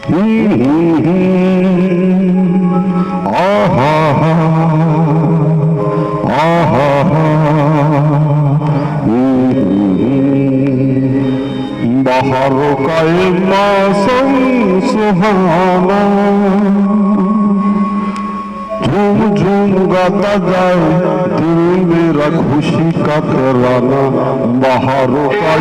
बाहर का मौसम सुहाना झूम झूम गाता जाए दिल मेरा खुशी का तराना। बाहर का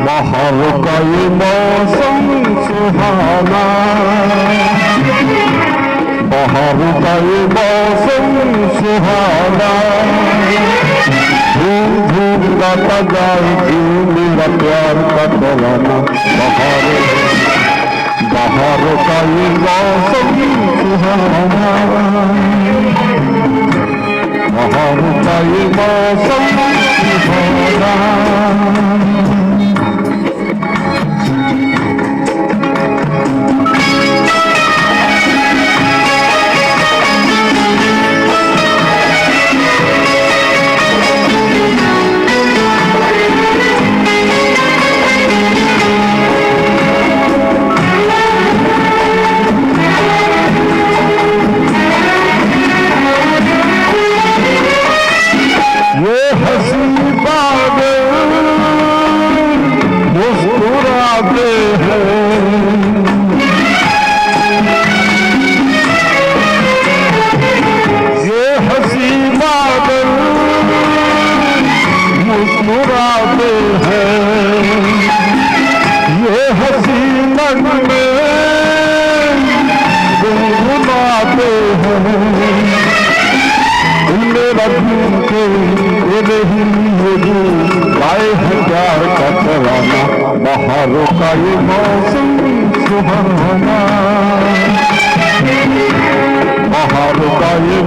बाहर का ये मौसम सुहाना, बाहर का ये मौसम सुहाना झूम झूम गाता जाए दिल मेरा प्यार का तराना। बाहर का ये मौसम सुहाना, बाहर का ये मौसम सुहाना। मुस्कुराते हैं ये हसीनन में गुनगुनाते हैं मेरा दिल के नहीं ये गाए हजार का तराना। बाहरों का ये मौसम सुहाना, बाहरों का ये